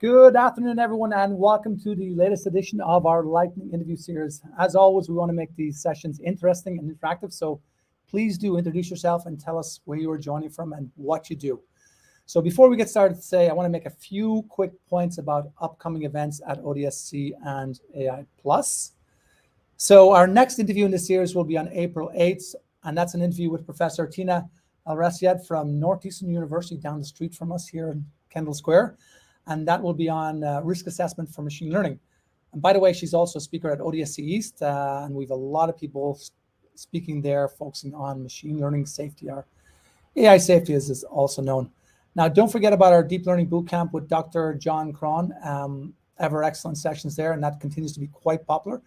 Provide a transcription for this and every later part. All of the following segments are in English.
Good afternoon, everyone, and welcome to the latest edition of our Lightning interview series. As always, we want to make these sessions interesting and interactive, so please do introduce yourself and tell us where you are joining from and what you do. So before we get started today, I want to make a few quick points about upcoming events at ODSC and AI+. So our next interview in this series will be on April 8th, and that's an interview with Professor Tina Al-Rasyad from Northeastern University down the street from us here in Kendall Square. And that will be on risk assessment for machine learning. And by the way, she's also a speaker at ODSC East, and we have a lot of people speaking there focusing on machine learning safety, or AI safety as is also known. Now, don't forget about our deep learning bootcamp with Dr. John Cron. Ever excellent sessions there, and that continues to be quite popular.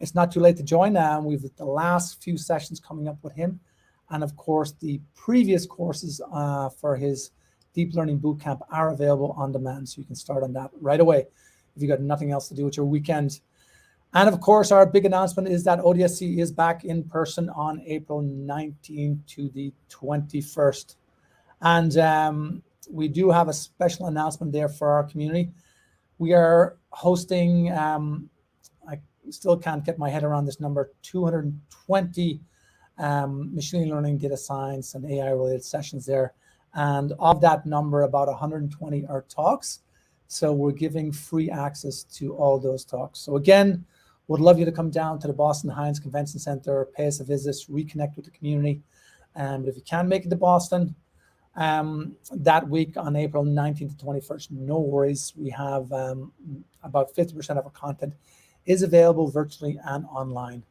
It's not too late to join. We've the last few sessions coming up with him. And of course, the previous courses for his Deep Learning Bootcamp are available on demand, so you can start on that right away if you've got nothing else to do with your weekend. And of course, our big announcement is that ODSC is back in person on April 19th to the 21st. And we do have a special announcement there for our community. We are hosting, I still can't get my head around this number, 220 machine learning, data science, and AI-related sessions there. And of that number, about 120 are talks. So we're giving free access to all those talks. So again, would love you to come down to the Boston Heinz Convention Center, pay us a visit, reconnect with the community. And if you can make it to Boston that week on April 19th to 21st, no worries. We have about 50% of our content is available virtually and online.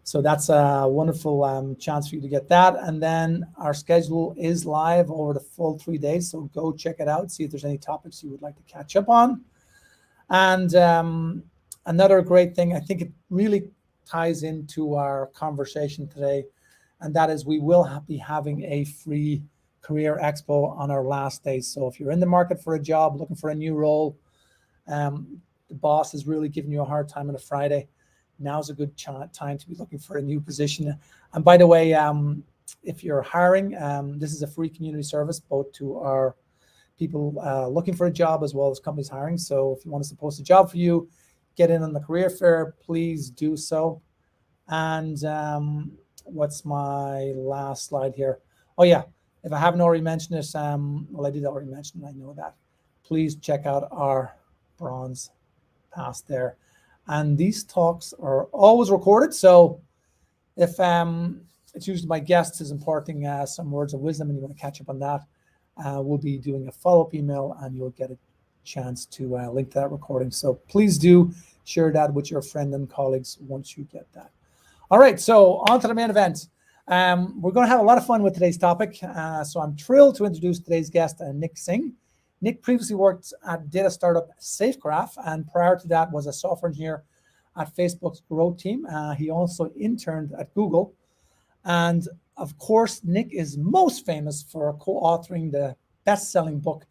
So that's a wonderful chance for you to get that. And then our schedule is live over the full 3 days. So go check it out, see if there's any topics you would like to catch up on. And another great thing, I think it really ties into our conversation today, and that is we will be having a free career expo on our last day. So if you're in the market for a job, looking for a new role, the boss is really giving you a hard time on a Friday, now's a good time to be looking for a new position. And by the way, if you're hiring, this is a free community service, both to our people looking for a job as well as companies hiring. So if you want us to post a job for you, get in on the career fair, please do so. And what's my last slide here? Oh yeah, if I haven't already mentioned it, well, I did already mention it, I know that. Please check out our bronze pass there. And these talks are always recorded. So if it's usually my guest is imparting some words of wisdom and you want to catch up on that, we'll be doing a follow-up email and you'll get a chance to link to that recording. So please do share that with your friend and colleagues once you get that. All right, so on to the main event. We're going to have a lot of fun with today's topic. So I'm thrilled to introduce today's guest, Nick Singh. Nick previously worked at data startup SafeGraph, and prior to that was a software engineer at Facebook's growth team. He also interned at Google. And of course, Nick is most famous for co-authoring the best-selling book,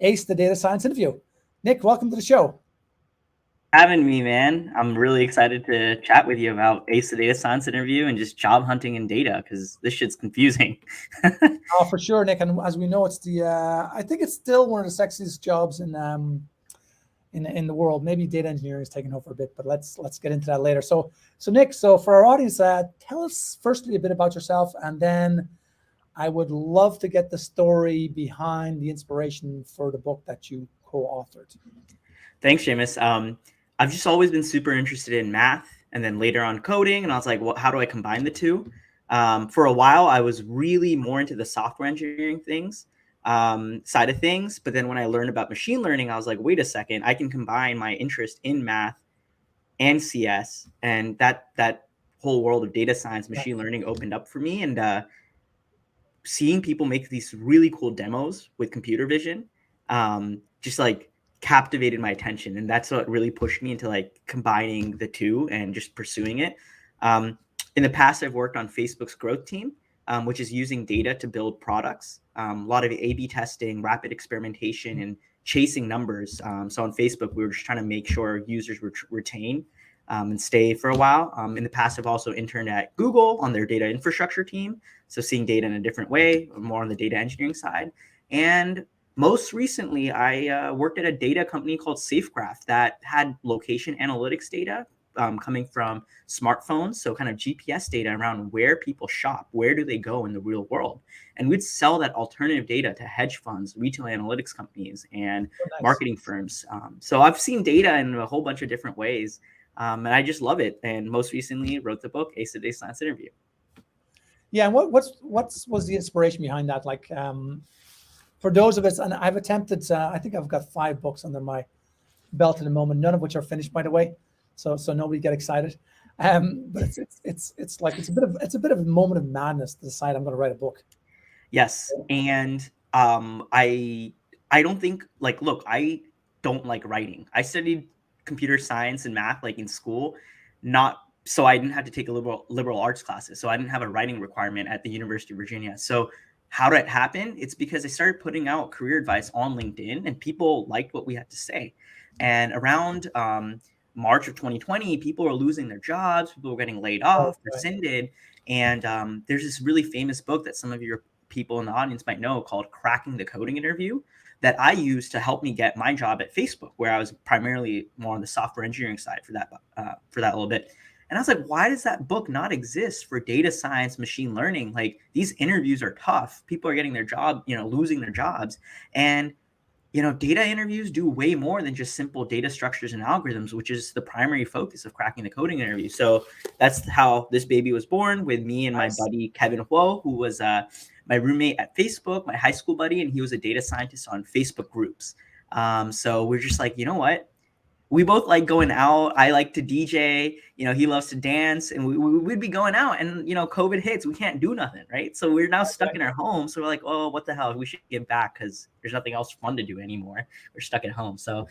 Ace the Data Science Interview. Nick, welcome to the show. Having me, man. I'm really excited to chat with you about Ace the Data Science Interview and just job hunting and data, because this shit's confusing. Oh, for sure, Nick. And as we know, it's the I think it's still one of the sexiest jobs in the world. Maybe data engineering is taking over a bit, but let's get into that later. So Nick, so for our audience, tell us firstly a bit about yourself, and then I would love to get the story behind the inspiration for the book that you co-authored. Thanks, Seamus. I've just always been super interested in math, and then later on coding, and I was like, well, how do I combine the two? For a while, I was really more into the software engineering things side of things. But then when I learned about machine learning, I was like, wait a second, I can combine my interest in math and CS, and that whole world of data science, machine learning opened up for me. And seeing people make these really cool demos with computer vision, just like captivated my attention. And that's what really pushed me into like combining the two and just pursuing it. In the past, I've worked on Facebook's growth team, which is using data to build products. A lot of A/B testing, rapid experimentation, and chasing numbers. So on Facebook, we were just trying to make sure users retain and stay for a while. In the past, I've also interned at Google on their data infrastructure team. So seeing data in a different way, more on the data engineering side. And most recently, I worked at a data company called Safegraph that had location analytics data coming from smartphones. So kind of GPS data around where people shop, where do they go in the real world. And we'd sell that alternative data to hedge funds, retail analytics companies, and marketing firms. So I've seen data in a whole bunch of different ways. And I just love it. And most recently wrote the book, Ace of Data Science Interview. Yeah, and what was the inspiration behind that? Like, for those of us, and I've attempted, I think I've got 5 books under my belt at the moment, none of which are finished, by the way. So nobody get excited. But it's like it's a bit of a moment of madness to decide I'm going to write a book. Yes, and I don't think like look, I don't like writing. I studied computer science and math like in school, not so I didn't have to take a liberal arts classes. So I didn't have a writing requirement at the University of Virginia. So how did it happen? It's because I started putting out career advice on LinkedIn and people liked what we had to say. And around March of 2020, people were losing their jobs, people were getting laid off, rescinded. And there's this really famous book that some of your people in the audience might know called Cracking the Coding Interview that I used to help me get my job at Facebook, where I was primarily more on the software engineering side for that little bit. And I was like, why does that book not exist for data science, machine learning? Like these interviews are tough. People are getting their job, losing their jobs. And, data interviews do way more than just simple data structures and algorithms, which is the primary focus of Cracking the Coding Interview. So that's how this baby was born, with me and my buddy, Kevin Huo, who was my roommate at Facebook, my high school buddy, and he was a data scientist on Facebook groups. So we're just like, you know what? We both like going out. I like to DJ, he loves to dance, and we'd be going out and, COVID hits, we can't do nothing. Right. So we're now stuck in our home. So we're like, oh, what the hell? We should get back because there's nothing else fun to do anymore. We're stuck at home. So,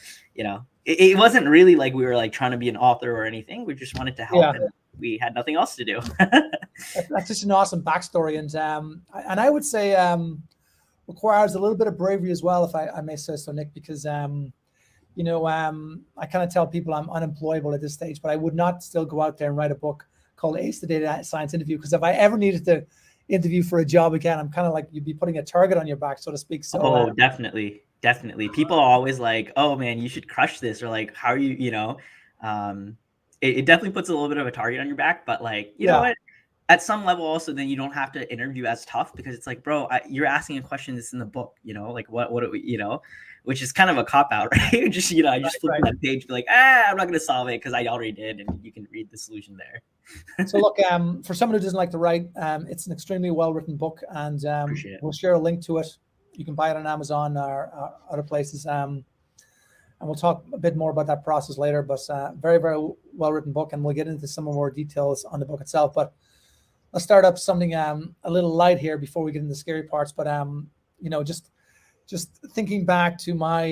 it wasn't really like we were like trying to be an author or anything. We just wanted to help and we had nothing else to do. That's just an awesome backstory. And I would say requires a little bit of bravery as well, if I may say so, Nick, because I kind of tell people I'm unemployable at this stage, but I would not still go out there and write a book called Ace the Data Science Interview, because if I ever needed to interview for a job again, I'm kind of like, you'd be putting a target on your back, so to speak. So definitely. People are always like, oh man, you should crush this, or like, how are you, it definitely puts a little bit of a target on your back, but like, you know what? At some level also, then you don't have to interview as tough, because it's like, bro, you're asking a question that's in the book, like what do we, which is kind of a cop out, right? Just, I just flip that page, be like, I'm not going to solve it because I already did. And you can read the solution there. So look, for someone who doesn't like to write, it's an extremely well-written book, and we'll share a link to it. You can buy it on Amazon or other places. And we'll talk a bit more about that process later, but very, very well-written book. And we'll get into some more details on the book itself. But let's start up something a little light here before we get into the scary parts. But, just thinking back to my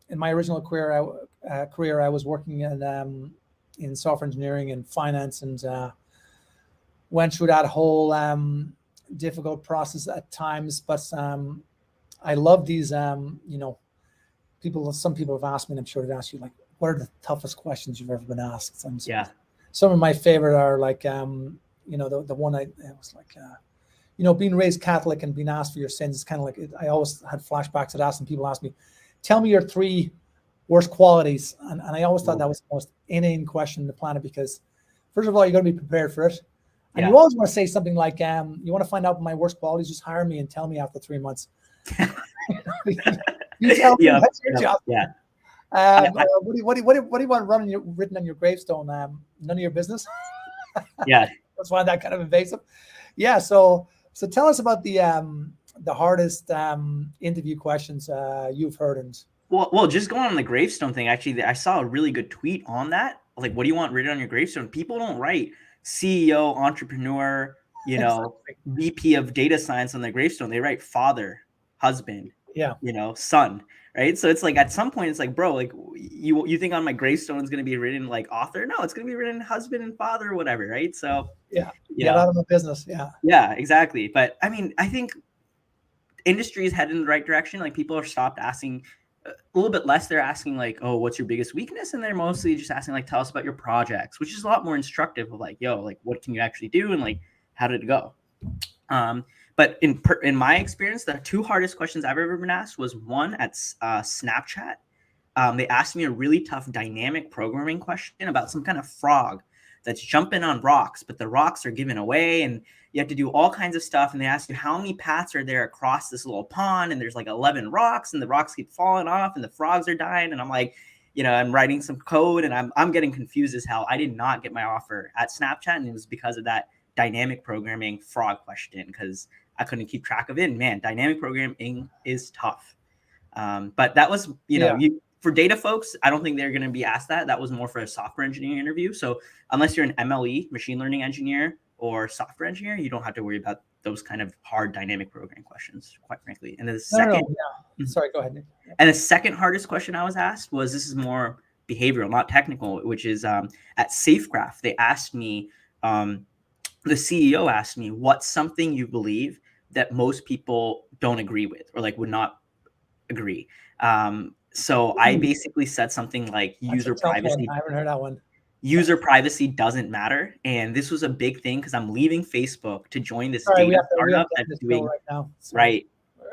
in my original career, I was working in software engineering and finance, and went through that whole difficult process at times. But I love these, some people have asked me, and I'm sure they've asked you, like, what are the toughest questions you've ever been asked? And some of my favorite are like, the one I was like, being raised Catholic and being asked for your sins is kind of like, I always had flashbacks to that, and people ask me, tell me your 3 worst qualities. And I always thought that was the most inane question on the planet, because first of all, you're going to be prepared for it. And you always want to say something like, you want to find out my worst qualities, just hire me and tell me after 3 months. You tell me, that's your job. What do you want written on your gravestone? None of your business. That's why that kind of invasive. So tell us about the hardest interview questions you've heard. And well, just going on the gravestone thing, actually, I saw a really good tweet on that. Like, what do you want written on your gravestone? People don't write CEO, entrepreneur, VP of data science on their gravestone. They write father, husband, son, right? So it's like, at some point, it's like, bro, like, you think on my gravestone is going to be written like author? No, it's going to be written husband and father or whatever, right? So get out of the business. Exactly. But I mean, I think industry is headed in the right direction. Like, people are stopped asking a little bit less. They're asking like, oh, what's your biggest weakness? And they're mostly just asking like, tell us about your projects, which is a lot more instructive of like, yo, like, what can you actually do? And like, how did it go? But in my experience, the two hardest questions I've ever been asked was one at Snapchat. They asked me a really tough dynamic programming question about some kind of frog that's jumping on rocks, but the rocks are given away and you have to do all kinds of stuff. And they ask you how many paths are there across this little pond, and there's like 11 rocks and the rocks keep falling off and the frogs are dying. And I'm like, I'm writing some code and I'm getting confused as hell. I did not get my offer at Snapchat, and it was because of that dynamic programming frog question, because I couldn't keep track of it. And man, dynamic programming is tough. But that was, for data folks, I don't think they're going to be asked that. That was more for a software engineering interview. So unless you're an MLE, machine learning engineer, or software engineer, you don't have to worry about those kind of hard dynamic programming questions, quite frankly. And then the second, sorry, go ahead, Nick. And the second hardest question I was asked was, this is more behavioral, not technical, which is at SafeGraph, they asked me, the CEO asked me, what's something you believe that most people don't agree with, or like would not agree? So I basically said something like user privacy. I haven't heard that one. User privacy doesn't matter. And this was a big thing because I'm leaving Facebook to join this Sorry, data startup that's doing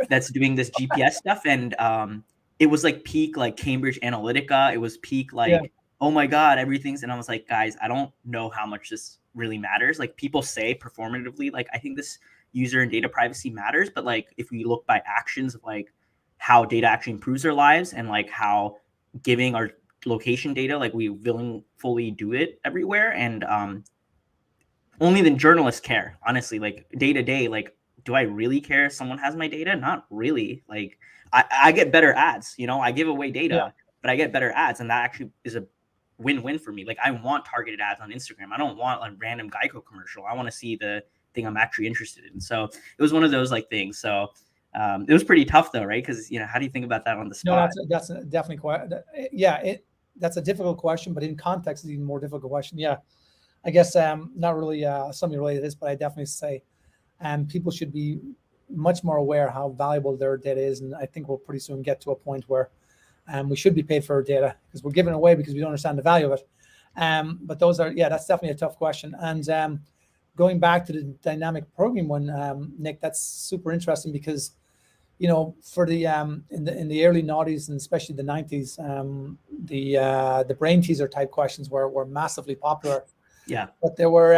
that's doing this GPS stuff. And it was like peak like Cambridge Analytica. It was peak like, oh my God, everything's. And I was like, guys, I don't know how much this really matters. Like people say performatively, like I think this user and data privacy matters. But like if we look by actions of like how data actually improves their lives, and like how giving our location data, like we fully do it everywhere. And only the journalists care, honestly, like day to day, like, do I really care if someone has my data? Not really. Like I get better ads, I give away data, but I get better ads. And that actually is a win-win for me. Like I want targeted ads on Instagram. I don't want a random Geico commercial. I want to see the thing I'm actually interested in. So it was one of those like things. So it was pretty tough though, right? Because how do you think about that on the spot? No, that's definitely quite. That's a difficult question, but in context, it's even more difficult question. Yeah, I guess not really something related to this, but I definitely say, people should be much more aware how valuable their data is, and I think we'll pretty soon get to a point where we should be paid for our data because we're giving it away because we don't understand the value of it. But that's definitely a tough question. And going back to the dynamic programming one, Nick, that's super interesting because for the in the early noughties and especially the 90s, the brain teaser type questions were massively popular. Yeah. But there were,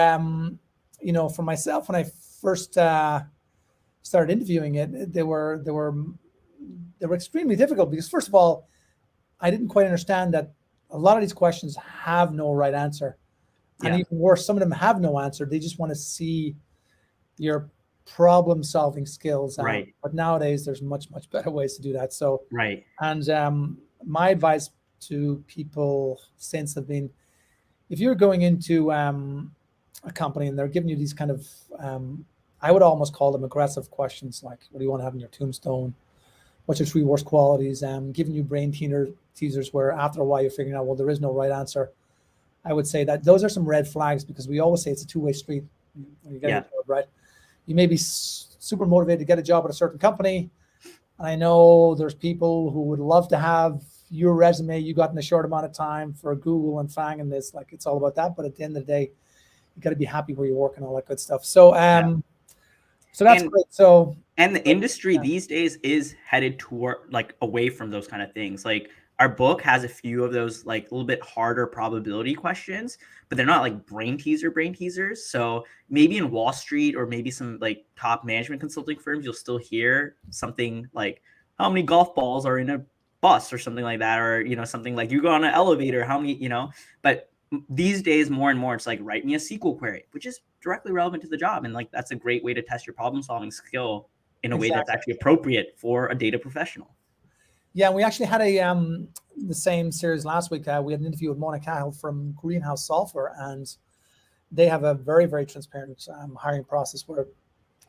for myself, when I first started interviewing it, they were extremely difficult because first of all, I didn't quite understand that a lot of these questions have no right answer. And even worse, some of them have no answer. They just want to see your problem solving skills. Right. But nowadays there's much better ways to do that. So right. And my advice to people since have been, if you're going into a company and they're giving you these kind of I would almost call them aggressive questions, like what do you want to have in your tombstone, what's your 3 worst qualities, giving you brain teasers where after a while you're figuring out, well, there is no right answer. I would say that those are some red flags because we always say it's a two-way street when you get a job, right? You may be super motivated to get a job at a certain company. And I know there's people who would love to have your resume you got in a short amount of time for Google and Fang and this, like it's all about that. But at the end of the day, you got to be happy where you work and all that good stuff. So, so that's great. So, and the industry these days is headed toward like away from those kind of things. Like our book has a few of those like a little bit harder probability questions, but they're not like brain teasers. So maybe in Wall Street or maybe some like top management consulting firms, you'll still hear something like how many golf balls are in a bus or something like that, or something like you go on an elevator, how many, but these days more and more it's like write me a SQL query, which is directly relevant to the job, and like that's a great way to test your problem solving skill in a way that's actually appropriate for a data professional. Yeah, we actually had the same series last week. We had an interview with Mona Cahill from Greenhouse Software, and they have a very, very transparent hiring process where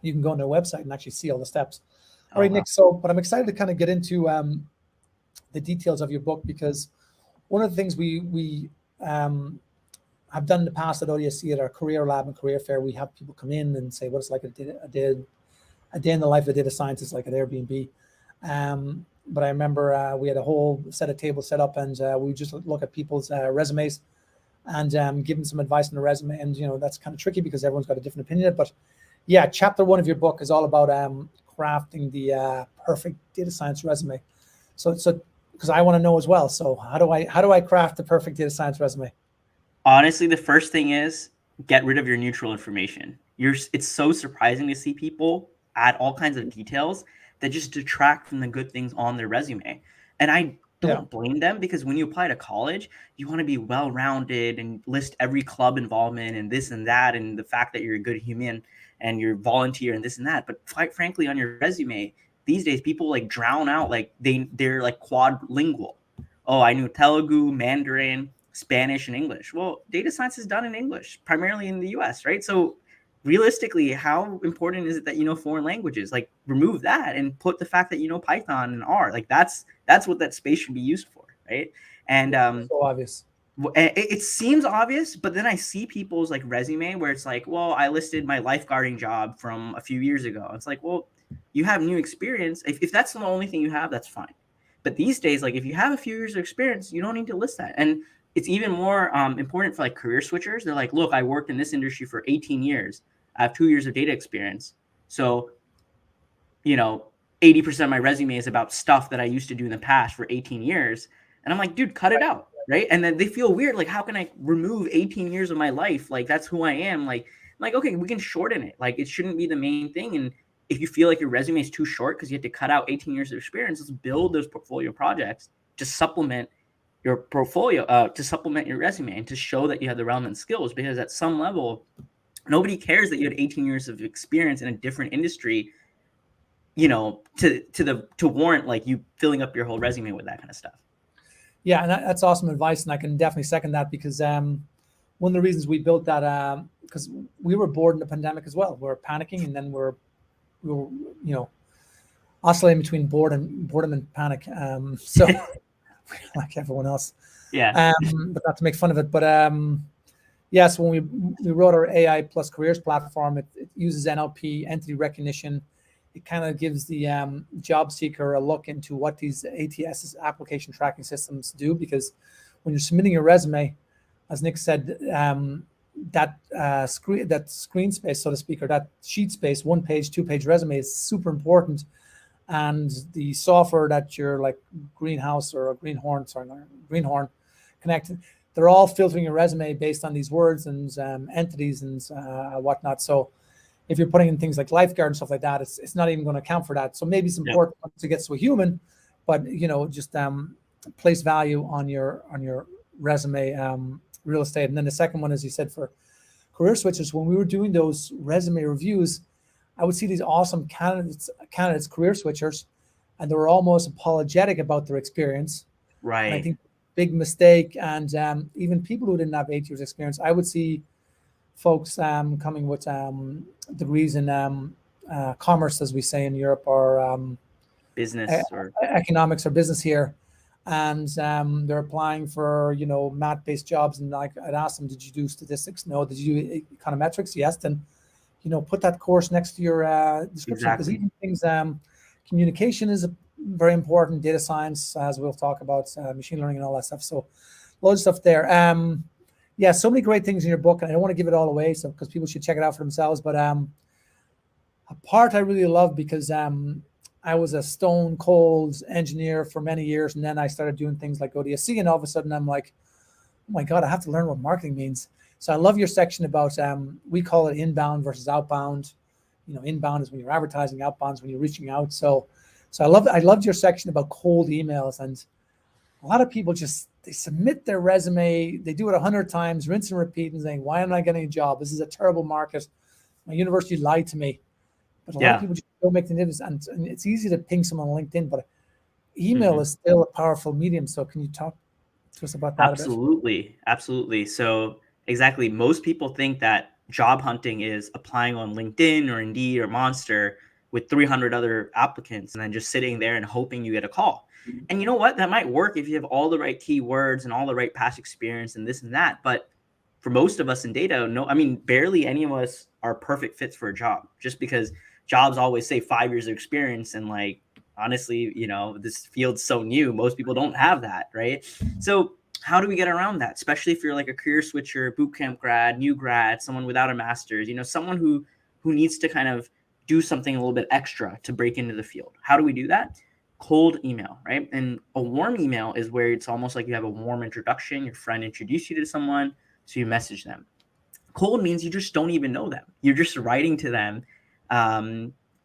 you can go on their website and actually see all the steps. All right, Nick. So, but I'm excited to kind of get into the details of your book, because one of the things we have done in the past at ODSC at our career lab and career fair, we have people come in and say what it's like a day in the life of a data scientist, like at Airbnb. But I remember we had a whole set of tables set up, and we just look at people's resumes and give them some advice on the resume. And that's kind of tricky because everyone's got a different opinion. But Yeah, chapter 1 of your book is all about crafting the perfect data science resume. So because I want to know as well. So how do I craft the perfect data science resume? Honestly, the first thing is get rid of your neutral information. It's so surprising to see people add all kinds of details that just detract from the good things on their resume. And I don't blame them, because when you apply to college, you want to be well-rounded and list every club involvement and this and that, and the fact that you're a good human and you're volunteer and this and that. But quite frankly, on your resume, these days people like drown out, like they're like quadlingual. Oh, I knew Telugu, Mandarin, Spanish, and English. Well, data science is done in English, primarily in the US, right? So realistically, how important is it that you know foreign languages? Like, remove that and put the fact that you know Python and R. Like, that's what that space should be used for, right? And So obvious. it seems obvious, but then I see people's like resume where it's like, well, I listed my lifeguarding job from a few years ago. It's like, well, you have new experience. If that's the only thing you have, that's fine. But these days, like if you have a few years of experience, you don't need to list that. And it's even more important for like career switchers. They're like, look, I worked in this industry for 18 years. I have 2 years of data experience. So, 80% of my resume is about stuff that I used to do in the past for 18 years. And I'm like, dude, cut it out. Right. And then they feel weird. Like, how can I remove 18 years of my life? Like, that's who I am. Like, okay, we can shorten it. Like, it shouldn't be the main thing. And if you feel like your resume is too short because you have to cut out 18 years of experience, let's build those portfolio projects to supplement your portfolio, to supplement your resume and to show that you have the relevant skills. Because at some level, nobody cares that you had 18 years of experience in a different industry, to warrant like you filling up your whole resume with that kind of stuff. Yeah, and that's awesome advice, and I can definitely second that, because one of the reasons we built that, because we were bored in the pandemic as well. We were panicking, and then we were oscillating between boredom and panic. So like everyone else. Yeah. But not to make fun of it. But yes, when we wrote our AI plus careers platform, it uses NLP, entity recognition. It kind of gives the job seeker a look into what these ATS, application tracking systems, do. Because when you're submitting your resume, as Nick said, that screen space, so to speak, or that sheet space, 1 page, 2 page resume is super important. And the software that you're like Greenhouse or a Greenhorn connected, they're all filtering your resume based on these words and entities and whatnot. So if you're putting in things like lifeguard and stuff like that, it's not even going to account for that. So maybe it's important to get to a human, but just place value on your resume, real estate. And then the second one, as you said, for career switchers, when we were doing those resume reviews, I would see these awesome candidates, career switchers, and they were almost apologetic about their experience. Right. And I think big mistake. And even people who didn't have 8 years experience, I would see folks coming with degrees in commerce, as we say in Europe, or business or economics or business here. And they're applying for, math-based jobs. And I'd ask them, did you do statistics? No. Did you do econometrics? Yes. Then, put that course next to your description. Because even things, communication is very important. Data science, as we'll talk about, machine learning and all that stuff. So loads of stuff there. Yeah, so many great things in your book, and I don't want to give it all away, so because people should check it out for themselves. But a part I really love, because I was a stone cold engineer for many years, and then I started doing things like ODSC, and all of a sudden I'm like, oh my God, I have to learn what marketing means. So I love your section about, we call it inbound versus outbound. Inbound is when you're advertising, outbound is when you're reaching out. So I loved your section about cold emails. And a lot of people they submit their resume, they do it 100 times, rinse and repeat, and saying, why am I getting a job? This is a terrible market. My university lied to me. But a lot of people just don't make the difference. And it's easy to ping someone on LinkedIn, but email is still a powerful medium. So can you talk to us about that Absolutely. a bit? Absolutely. So exactly. Most people think that job hunting is applying on LinkedIn or Indeed or Monster with 300 other applicants and then just sitting there and hoping you get a call. And you know what? That might work if you have all the right keywords and all the right past experience and this and that. But for most of us in data, barely any of us are perfect fits for a job, just because jobs always say 5 years of experience. And like, honestly, this field's so new, most people don't have that, right? So how do we get around that? Especially if you're like a career switcher, bootcamp grad, new grad, someone without a master's, someone who who needs to kind of do something a little bit extra to break into the field. How do we do that? Cold email, right? And a warm email is where it's almost like you have a warm introduction. Your friend introduced you to someone, so you message them. Cold means you just don't even know them. You're just writing to them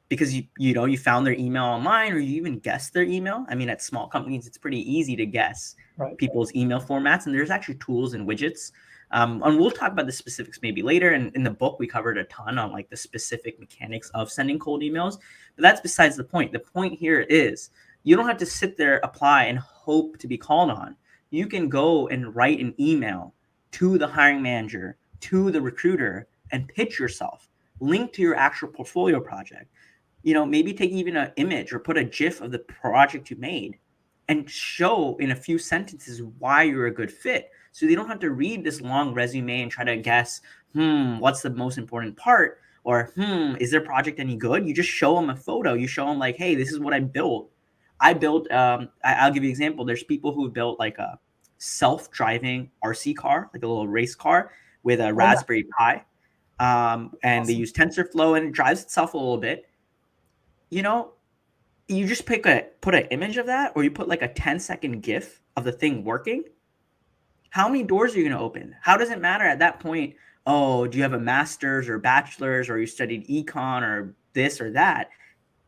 because you found their email online, or you even guessed their email. I mean, at small companies, it's pretty easy to guess people's email formats, and there's actually tools and widgets. And we'll talk about the specifics maybe later. And in the book, we covered a ton on like the specific mechanics of sending cold emails. But that's besides the point. The point here is you don't have to sit there, apply, and hope to be called on. You can go and write an email to the hiring manager, to the recruiter, and pitch yourself. Link to your actual portfolio project. Maybe take even an image or put a GIF of the project you made and show in a few sentences why you're a good fit. So they don't have to read this long resume and try to guess, what's the most important part? Or, is their project any good? You just show them a photo. You show them like, hey, this is what I built. I'll give you an example. There's people who built like a self-driving RC car, like a little race car with a Raspberry Pi. And awesome. They use TensorFlow, and it drives itself a little bit. You just put an image of that, or you put like a 10-second GIF of the thing working. How many doors are you going to open? How does it matter at that point? Oh, do you have a master's or bachelor's, or you studied econ or this or that?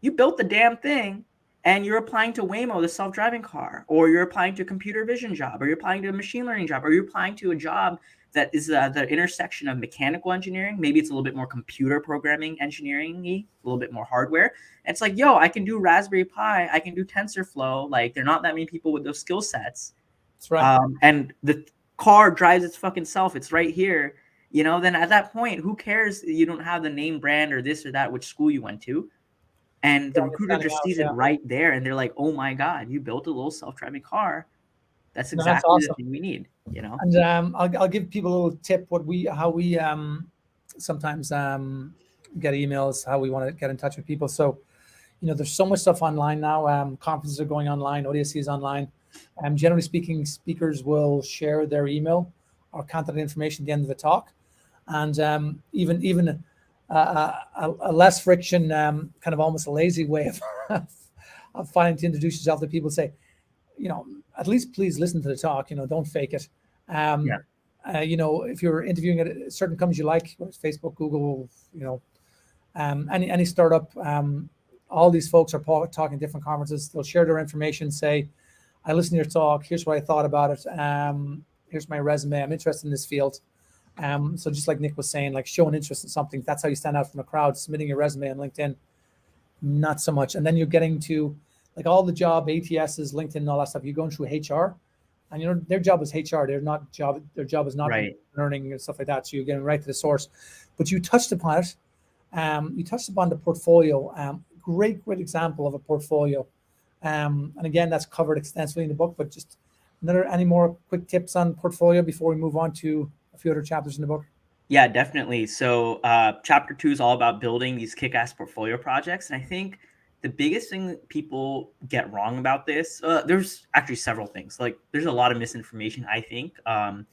You built the damn thing, and you're applying to Waymo, the self-driving car, or you're applying to a computer vision job, or you're applying to a machine learning job, or you're applying to a job that is the intersection of mechanical engineering. Maybe it's a little bit more computer programming engineering-y, a little bit more hardware. And it's like, yo, I can do Raspberry Pi. I can do TensorFlow. Like, there are not that many people with those skill sets. That's right. And the car drives its fucking self. It's right here. Then at that point, who cares? You don't have the name brand or this or that, which school you went to. And the recruiter just sees it right there. And they're like, oh my God, you built a little self-driving car. That's exactly awesome. The thing we need, And I'll give people a little tip how we sometimes get emails, how we want to get in touch with people. So, there's so much stuff online now. Conferences are going online. ODSC is online. Generally speaking, speakers will share their email or contact information at the end of the talk, and even a less friction, kind of almost a lazy way of finding to introduce yourself to people. Say, at least please listen to the talk. Don't fake it. If you're interviewing at certain companies you like, whether it's Facebook, Google, any startup, all these folks are talking at different conferences. They'll share their information, say, I listened to your talk. Here's what I thought about it. Here's my resume. I'm interested in this field. So just like Nick was saying, like show an interest in something. That's how you stand out from the crowd. Submitting your resume on LinkedIn, not so much. And then you're getting to like all the job ATSs, LinkedIn, and all that stuff. You're going through HR, and their job is HR. Their job is not learning and stuff like that. So you're getting right to the source. But you touched upon it. You touched upon the portfolio. Great example of a portfolio. And again, that's covered extensively in the book. But just any more quick tips on portfolio before we move on to a few other chapters in the book? Yeah, definitely. So chapter 2 is all about building these kick-ass portfolio projects. And I think the biggest thing that people get wrong about this, there's actually several things. Like there's a lot of misinformation, I think. And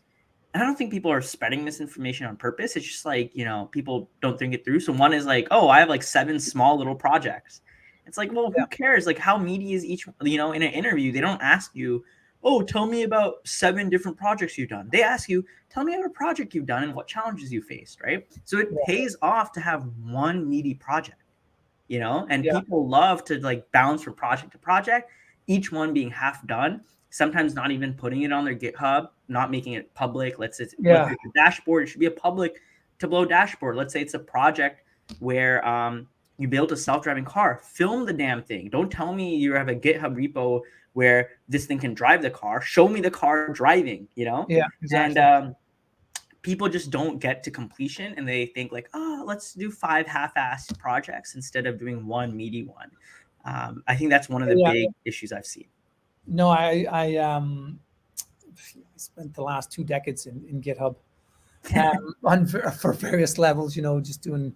I don't think people are spreading misinformation on purpose. It's just like, people don't think it through. So one is like, oh, I have like 7 small little projects. It's like, well, who cares? Like how meaty is each, in an interview, they don't ask you, oh, tell me about 7 different projects you've done. They ask you, tell me about a project you've done and what challenges you faced, right? So it pays off to have one meaty project, and people love to like bounce from project to project, each one being half done, sometimes not even putting it on their GitHub, not making it public. Let's say it's a dashboard. It should be a public Tableau dashboard. Let's say it's a project where you built a self-driving car. Film the damn thing. Don't tell me you have a GitHub repo where this thing can drive the car. Show me the car driving, Yeah, exactly. And people just don't get to completion, and they think like, oh, let's do 5 half-assed projects instead of doing one meaty one. I think that's one of the big issues I've seen. No, I spent the last 2 decades in GitHub for various levels, just doing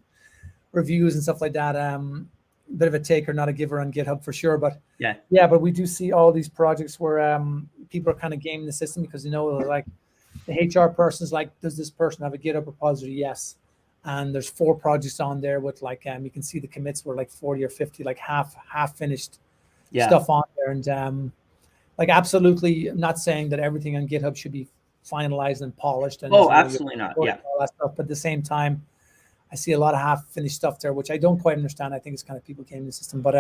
reviews and stuff like that. Bit of a taker, not a giver on GitHub for sure, but but we do see all these projects where people are kind of gaming the system because like the HR person's like, does this person have a GitHub repository? Yes. and there's 4 projects on there with like you can see the commits were like 40 or 50, like half finished stuff on there. And like absolutely, I'm not saying that everything on GitHub should be finalized and polished and Absolutely not. Yeah, all that stuff. But at the same time, I see a lot of half finished stuff there, which I don't quite understand. I think it's kind of people gaming the system. But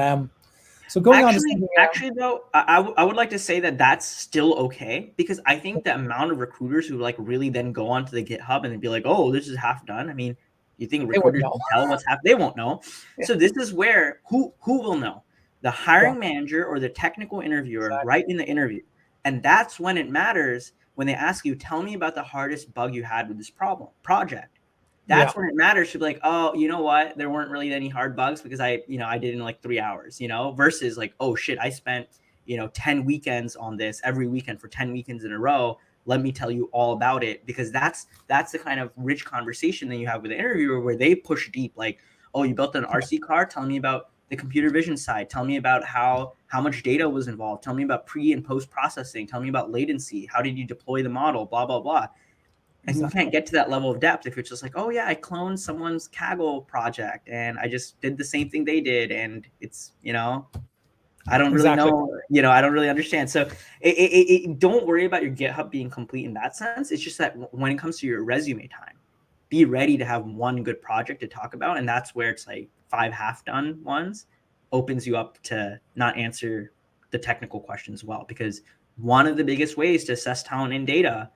so going on to something, actually though, I would like to say that that's still okay, because I think the amount of recruiters who like really then go onto the GitHub and be like, oh, this is half done. I mean, you think recruiters can tell what's half? They won't know. Yeah. So this is where who will know? The hiring manager or the technical interviewer right in the interview. And that's when it matters, when they ask you, tell me about the hardest bug you had with this project. That's when it matters to be like, oh, you know what? There weren't really any hard bugs because I did it in like 3 hours, versus like, oh shit, I spent, 10 weekends on this every weekend for 10 weekends in a row. Let me tell you all about it, because that's the kind of rich conversation that you have with the interviewer where they push deep, like, oh, you built an RC car? Tell me about the computer vision side. Tell me about how much data was involved. Tell me about pre and post processing. Tell me about latency. How did you deploy the model? Blah, blah, blah. And you can't get to that level of depth if it's just like, oh yeah, I cloned someone's Kaggle project and I just did the same thing they did. And it's, I don't really know, I don't really understand. So don't worry about your GitHub being complete in that sense. It's just that when it comes to your resume time, be ready to have one good project to talk about. And that's where it's like 5 half-done ones opens you up to not answer the technical questions well. Because one of the biggest ways to assess talent in data,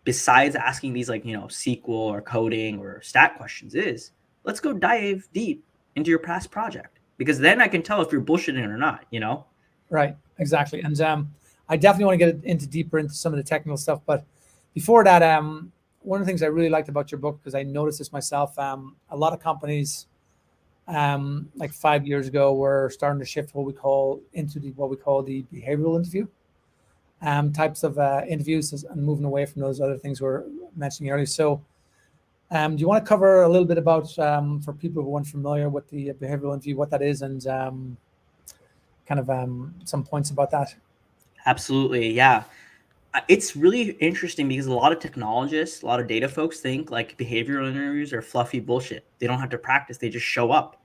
besides asking these like, SQL or coding or stat questions, is let's go dive deep into your past project, because then I can tell if you're bullshitting or not, Right, exactly. And I definitely want to get into deeper into some of the technical stuff. But before that, one of the things I really liked about your book, because I noticed this myself, a lot of companies like 5 years ago were starting to shift what we call the behavioral interview types of interviews, and moving away from those other things we were mentioning earlier. So do you want to cover a little bit about, for people who aren't familiar with the behavioral interview, what that is, and kind of some points about that? Absolutely, yeah. It's really interesting because a lot of technologists, a lot of data folks think like behavioral interviews are fluffy bullshit. They don't have to practice. They just show up.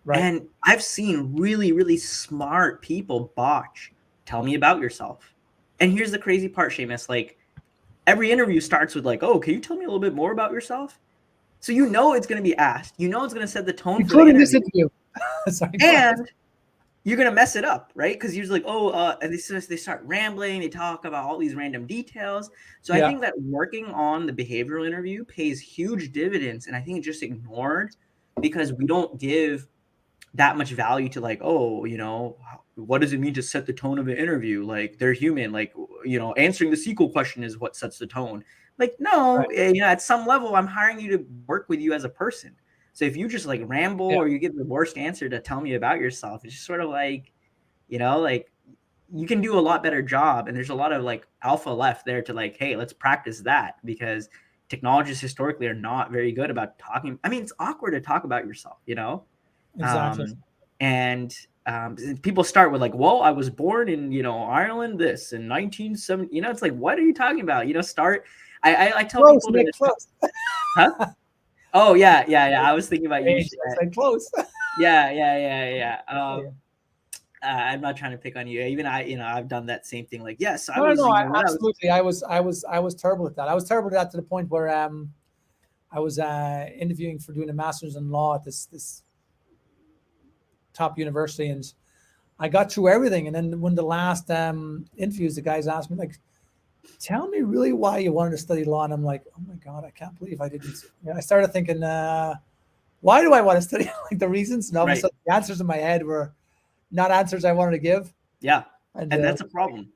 Right. And I've seen really, really smart people botch. Tell me about yourself. And here's the crazy part, Seamus. Like, every interview starts with like, oh, can you tell me a little bit more about yourself? So it's going to be asked. It's going to set the tone for the interview. This interview. Sorry, and you're going to mess it up, right? Because you're like, and they start rambling. They talk about all these random details. So I think that working on the behavioral interview pays huge dividends. And I think it's just ignored because we don't give that much value to like, oh, what does it mean to set the tone of an interview? Like, they're human. Like, answering the SQL question is what sets the tone. Like, no, right. At some level, I'm hiring you to work with you as a person. So if you just like ramble or you give the worst answer to tell me about yourself, it's just sort of like, like you can do a lot better job. And there's a lot of like alpha left there to like, hey, let's practice that, because technologists historically are not very good about talking. I mean, it's awkward to talk about yourself, Exactly. And people start with like, well, I was born in, Ireland, this in 1970, it's like, what are you talking about? I tell people close. Huh? Oh yeah. I was thinking about you. Close. Yeah. I'm not trying to pick on you. Even I've done that same thing. Like, yes, absolutely. I was terrible at that. I was terrible at that to the point where I was interviewing for doing a master's in law at this top university, and I got through everything. And then when the last interviews, the guys asked me like, tell me really why you wanted to study law. And I'm like, oh my God, I can't believe I didn't. I started thinking, why do I want to study? Like the reasons, and all of a sudden the answers in my head were not answers I wanted to give. Yeah. And that's a problem.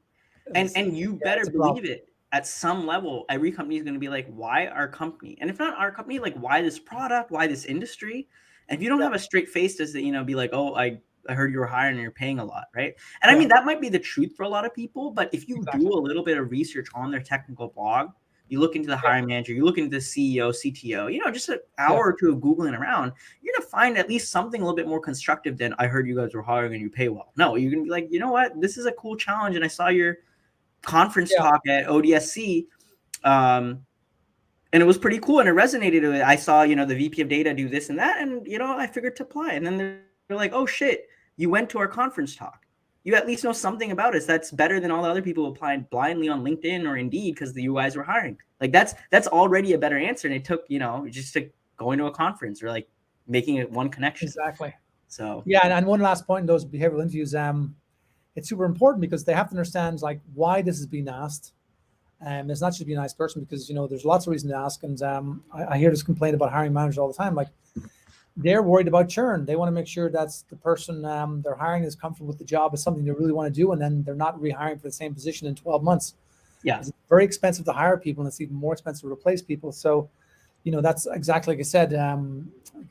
And you better believe it. At some level, every company is going to be like, why our company? And if not our company, like, why this product? Why this industry? And if you don't have a straight face to, be like, oh, I heard you were hiring and you're paying a lot, right? And I mean, that might be the truth for a lot of people, but if you do a little bit of research on their technical blog, you look into the hiring manager, you look into the CEO, CTO, just an hour or two of Googling around, you're going to find at least something a little bit more constructive than I heard you guys were hiring and you pay well. No, you're going to be like, you know what? This is a cool challenge. And I saw your conference talk at ODSC. And it was pretty cool and it resonated. I saw, the VP of data do this and that. And, I figured to apply. And then they're like, oh shit, you went to our conference talk. You at least know something about us. That's better than all the other people who applied blindly on LinkedIn or Indeed because the UIs were hiring. Like that's already a better answer. And it took, just to going to a conference or like making it one connection. Exactly. So yeah, and one last point in those behavioral interviews, it's super important because they have to understand like why this is being asked. It's not just to be a nice person because there's lots of reasons to ask, and I hear this complaint about hiring managers all the time. Like they're worried about churn. They want to make sure that's the person they're hiring is comfortable with the job, is something they really want to do, and then they're not rehiring for the same position in 12 months. Yeah, it's very expensive to hire people, and it's even more expensive to replace people. So, that's exactly like I said.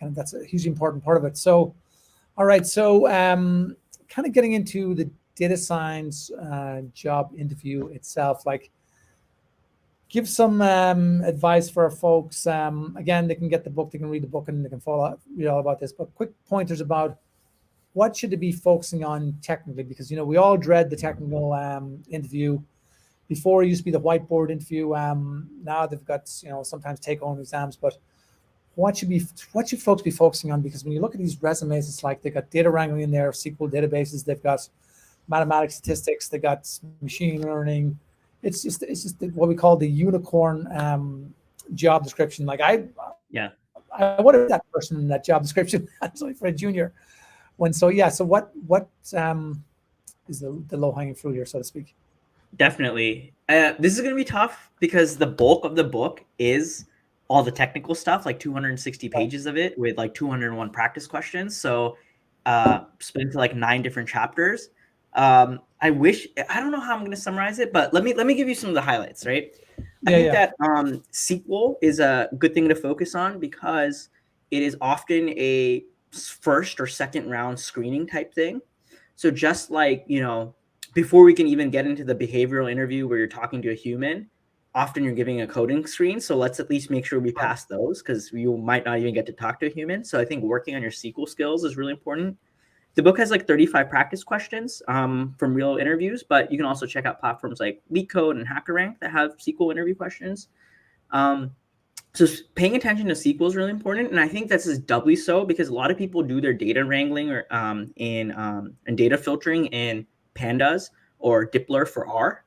That's a hugely important part of it. So, all right. So, kind of getting into the data science job interview itself, like. Give some advice for our folks. Again, they can get the book, they can read the book, and they can read all about this. But quick pointers about what should they be focusing on technically, because we all dread the technical interview. Before it used to be the whiteboard interview. Now they've got sometimes take-home exams. But what should folks be focusing on? Because when you look at these resumes, it's like they got data wrangling in there, SQL databases, they've got mathematics, statistics, they got machine learning. It's just what we call the unicorn job description. Like I would have that person in that job description actually for a junior one. So what is the low hanging fruit here, so to speak? Definitely. This is going to be tough because the bulk of the book is all the technical stuff, like 260 pages of it with like 201 practice questions. So split into like 9 different chapters. I don't know how I'm going to summarize it, but let me give you some of the highlights, right? I think that SQL is a good thing to focus on because it is often a first or second round screening type thing. So just like, before we can even get into the behavioral interview where you're talking to a human, often you're giving a coding screen. So let's at least make sure we pass those because you might not even get to talk to a human. So I think working on your SQL skills is really important. The book has like 35 practice questions from real interviews, but you can also check out platforms like LeetCode and HackerRank that have SQL interview questions. So paying attention to SQL is really important, and I think this is doubly so because a lot of people do their data wrangling or and data filtering in Pandas or Dipler for R,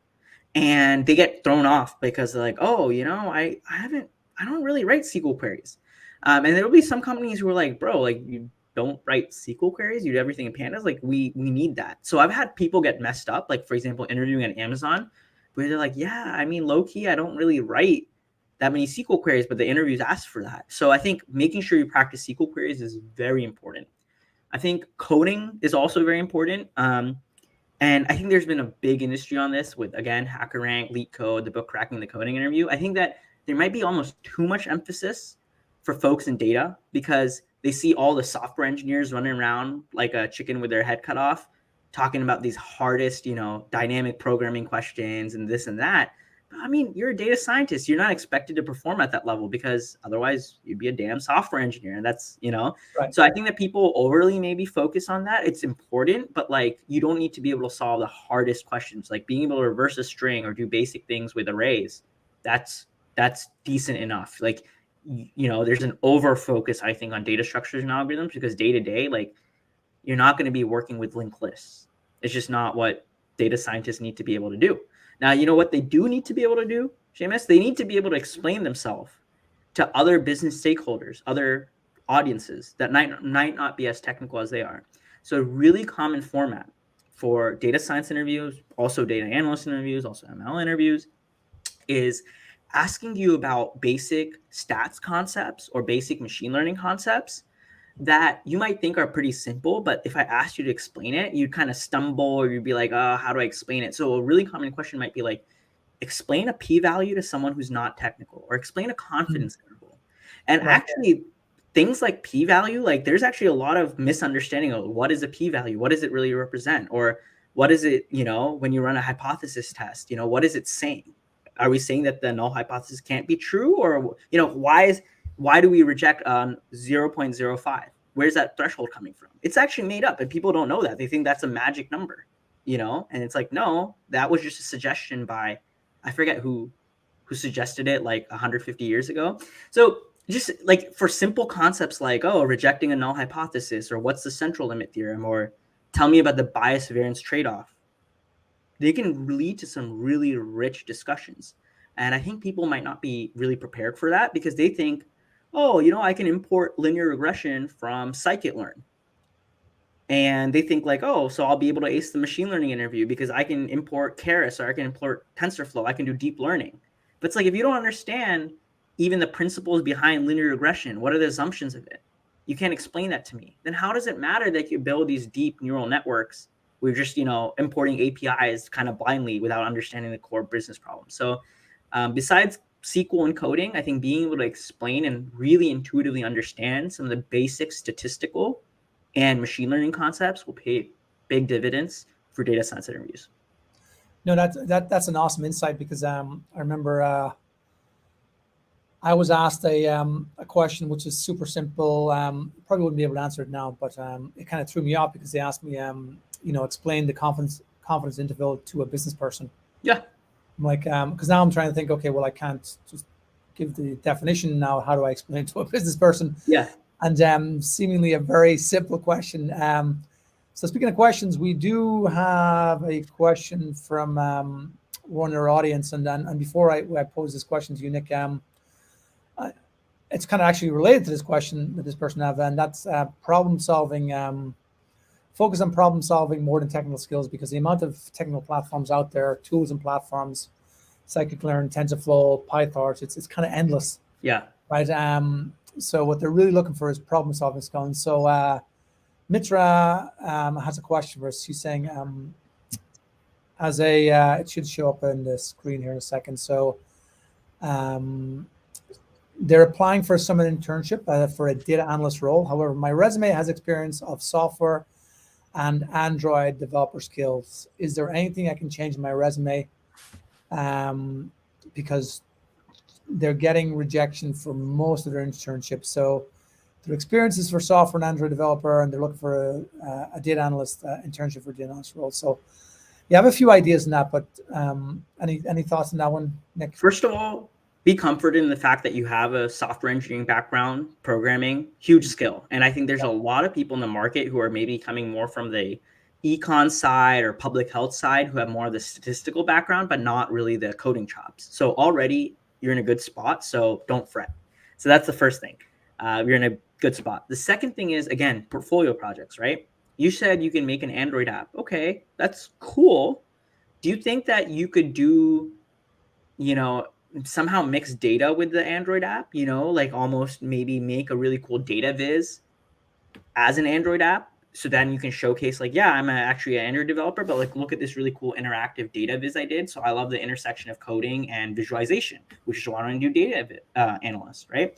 and they get thrown off because they're like, oh, I don't really write SQL queries, and there will be some companies who are like, bro, like you don't write SQL queries, you do everything in Pandas. Like we need that. So I've had people get messed up, like for example, interviewing at Amazon, where they're like, yeah, I mean, low key, I don't really write that many SQL queries, but the interviews ask for that. So I think making sure you practice SQL queries is very important. I think coding is also very important. And I think there's been a big industry on this with, again, HackerRank, LeetCode, the book Cracking the Coding Interview. I think that there might be almost too much emphasis for folks in data because they see all the software engineers running around like a chicken with their head cut off, talking about these hardest, dynamic programming questions and this and that. But I mean, you're a data scientist. You're not expected to perform at that level because otherwise you'd be a damn software engineer. And that's, Right. So I think that people overly maybe focus on that. It's important, but like you don't need to be able to solve the hardest questions, like being able to reverse a string or do basic things with arrays. That's decent enough. Like, there's an over focus, I think, on data structures and algorithms because day to day, like you're not going to be working with linked lists. It's just not what data scientists need to be able to do. Now, you know what they do need to be able to do, Seamus? They need to be able to explain themselves to other business stakeholders, other audiences that might not be as technical as they are. So a really common format for data science interviews, also data analyst interviews, also ML interviews, is asking you about basic stats concepts or basic machine learning concepts that you might think are pretty simple, but if I asked you to explain it, you'd kind of stumble or you'd be like, oh, how do I explain it? So a really common question might be like, explain a p-value to someone who's not technical or explain a confidence interval. And actually things like p-value, like there's actually a lot of misunderstanding of what is a p-value? What does it really represent? Or what is it, when you run a hypothesis test, what is it saying? Are we saying that the null hypothesis can't be true? Or, why do we reject 0.05? Where's that threshold coming from? It's actually made up and people don't know that. They think that's a magic number, and it's like, no, that was just a suggestion by, I forget who who suggested it like 150 years ago. So just like for simple concepts like, oh, rejecting a null hypothesis, or what's the central limit theorem, or tell me about the bias variance trade-off, they can lead to some really rich discussions. And I think people might not be really prepared for that because they think, oh, I can import linear regression from scikit-learn. And they think like, oh, so I'll be able to ace the machine learning interview because I can import Keras, or I can import TensorFlow, I can do deep learning. But it's like, if you don't understand even the principles behind linear regression, what are the assumptions of it? You can't explain that to me. Then how does it matter that you build these deep neural networks? We're just, importing APIs kind of blindly without understanding the core business problem. So besides SQL and coding, I think being able to explain and really intuitively understand some of the basic statistical and machine learning concepts will pay big dividends for data science interviews. No, that's an awesome insight because I remember I was asked a question which is super simple. Probably wouldn't be able to answer it now, but it kind of threw me off because they asked me, explain the confidence interval to a business person. Yeah. I'm like, because now I'm trying to think, okay, well, I can't just give the definition now. How do I explain it to a business person? Yeah. And seemingly a very simple question. So speaking of questions, we do have a question from one of our audience. And before I pose this question to you, Nick, it's kind of actually related to this question that this person have, and that's problem solving. Focus on problem solving more than technical skills, because the amount of technical platforms out there, tools and platforms, scikit-learn, TensorFlow, PyTorch, it's kind of endless. Yeah. Right. So what they're really looking for is problem solving skills. So Mitra has a question for us. She's saying, it should show up on the screen here in a second. So they're applying for a summer internship for a data analyst role. However, my resume has experience of software and Android developer skills. Is there anything I can change in my resume? Because they're getting rejection for most of their internships. So their experience is for software and Android developer, and they're looking for a data analyst internship for data analyst role. So you have a few ideas in that, but any thoughts on that one, Nick? First of all, be comforted in the fact that you have a software engineering background, programming, huge skill. And I think there's a lot of people in the market who are maybe coming more from the econ side or public health side who have more of the statistical background, but not really the coding chops. So already you're in a good spot, so don't fret. So that's the first thing. You're in a good spot. The second thing is, again, portfolio projects, right? You said you can make an Android app. Okay, that's cool. Do you think that you could do, somehow mix data with the Android app, like almost maybe make a really cool data viz as an Android app? So then you can showcase like, yeah, I'm actually an Android developer, but like, look at this really cool interactive data viz I did. So I love the intersection of coding and visualization, which is what I want to do data analyst, right?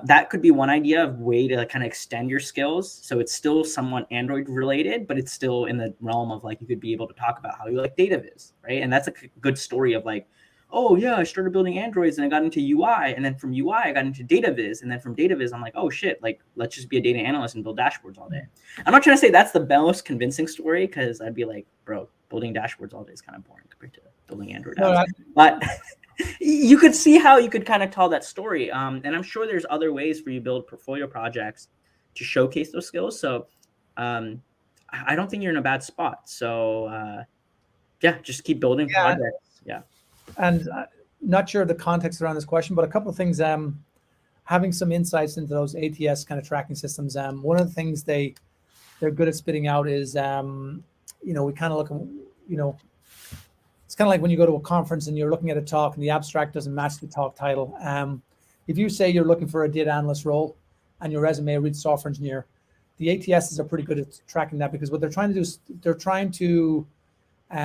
That could be one idea of way to kind of extend your skills. So it's still somewhat Android related, but it's still in the realm of like, you could be able to talk about how you like data viz, right? And that's a good story of like, oh yeah, I started building Androids and I got into UI, and then from UI I got into data viz, and then from data viz I'm like, oh shit, like let's just be a data analyst and build dashboards all day. I'm not trying to say that's the most convincing story, because I'd be like, bro, building dashboards all day is kind of boring compared to building Android apps. But you could see how you could kind of tell that story. And I'm sure there's other ways for you to build portfolio projects to showcase those skills. So I don't think you're in a bad spot. So yeah, just keep building projects. Yeah. And not sure the context around this question, but a couple of things, having some insights into those ATS kind of tracking systems. One of the things they're good at spitting out is, we kind of look at, it's kind of like when you go to a conference and you're looking at a talk and the abstract doesn't match the talk title. If you say you're looking for a data analyst role and your resume reads software engineer, the ATSs are pretty good at tracking that, because what they're trying to do is they're trying to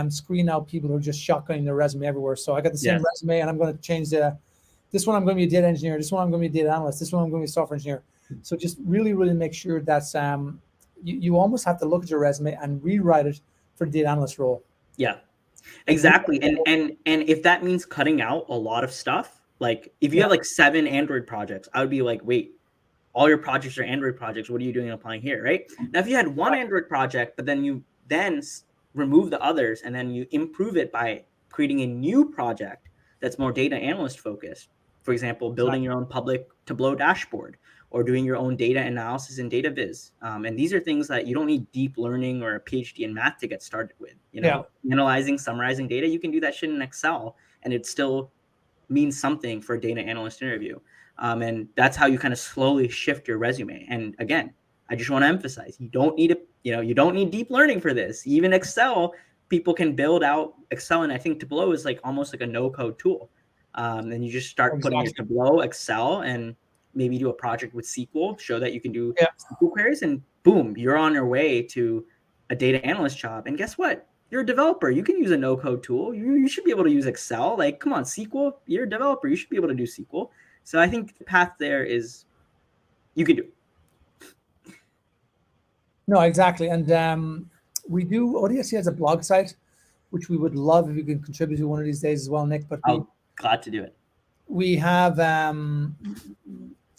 screen out people who are just shotgunning their resume everywhere. So I got the same resume and I'm going to change this one I'm going to be a data engineer, this one I'm going to be a data analyst, this one I'm going to be a software engineer. So just really, really make sure that's you almost have to look at your resume and rewrite it for the data analyst role. Yeah, exactly. And if that means cutting out a lot of stuff, like if you have like 7 Android projects, I would be like, wait, all your projects are Android projects. What are you doing applying here, right? Now, if you had one Android project, but then you remove the others and then you improve it by creating a new project that's more data analyst focused. For example, building your own public Tableau dashboard or doing your own data analysis in data viz. And these are things that you don't need deep learning or a PhD in math to get started with. Analyzing, summarizing data, you can do that shit in Excel, and it still means something for a data analyst interview. And that's how you kind of slowly shift your resume. And again, I just want to emphasize, you don't need you don't need deep learning for this. Even Excel, people can build out Excel, and I think Tableau is like almost like a no-code tool. And you just start putting your Tableau, Excel, and maybe do a project with SQL, show that you can do SQL queries, and boom, you're on your way to a data analyst job. And guess what? You're a developer. You can use a no-code tool. You should be able to use Excel. Like, come on, SQL, you're a developer. You should be able to do SQL. So I think the path there is you can do it. No, exactly. And we do, ODSC has a blog site, which we would love if you can contribute to one of these days as well, Nick. But I'm glad to do it. We have, I'm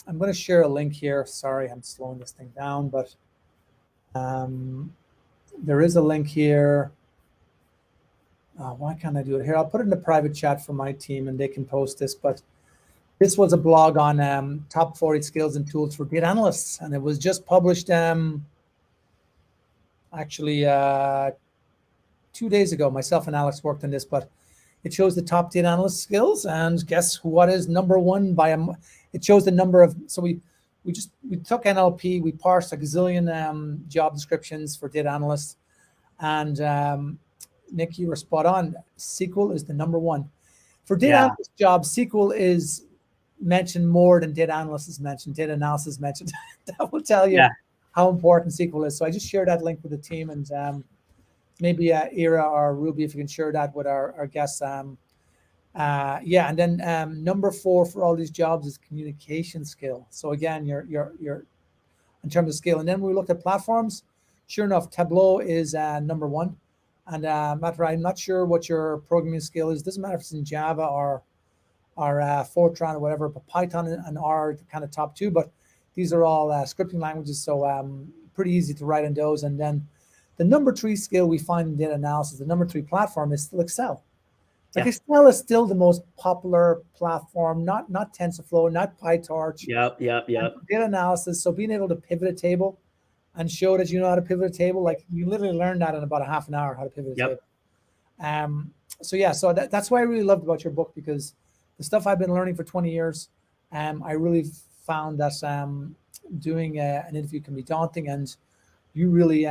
going to share a link here. Sorry, I'm slowing this thing down, but there is a link here. Why can't I do it here? I'll put it in the private chat for my team and they can post this. But this was a blog on top 40 skills and tools for data analysts. And it was just published actually 2 days ago. Myself and Alex worked on this, but it shows the top data analyst skills. And guess what is number one by it shows the number of, so we took NLP, we parsed a gazillion job descriptions for data analysts. And Nick, you were spot on. SQL is the number one. For data analyst jobs, SQL is mentioned more than data analyst is mentioned, data analysis is mentioned. That will tell you how important SQL is. So I just shared that link with the team, and maybe Ira or Ruby, if you can share that with our guests. And then number 4 for all these jobs is communication skill. So again, you're in terms of skill. And then we looked at platforms. Sure enough, Tableau is number 1. And Matt, I'm not sure what your programming skill is. Doesn't matter if it's in Java or Fortran or whatever, but Python and R are the kind of top 2. But these are all scripting languages, so pretty easy to write in those. And then the number 3 skill we find in data analysis, the number 3 platform is still Excel. Like Excel is still the most popular platform, not TensorFlow, not PyTorch. Yep. Data analysis. So being able to pivot a table and show that you know how to pivot a table, like you literally learn that in about a half an hour, how to pivot a table. So that's why I really loved about your book, because the stuff I've been learning for 20 years, I really found that doing an interview can be daunting, and you really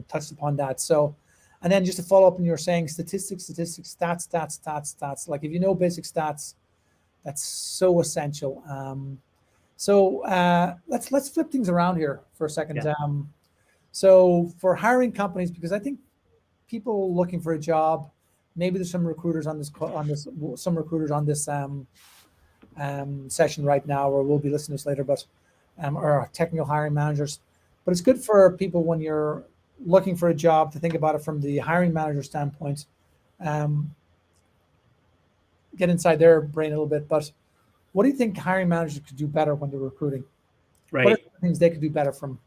touched upon that. So, and then just to follow up on your saying statistics, stats. Like if you know basic stats, that's so essential. So let's flip things around here for a second. So for hiring companies, because I think people looking for a job, maybe there's some recruiters on this session right now, or we'll be listening to this later, but or technical hiring managers. But it's good for people when you're looking for a job to think about it from the hiring manager standpoint. Get inside their brain a little bit, but what do you think hiring managers could do better when they're recruiting? Right. What are the things they could do better from?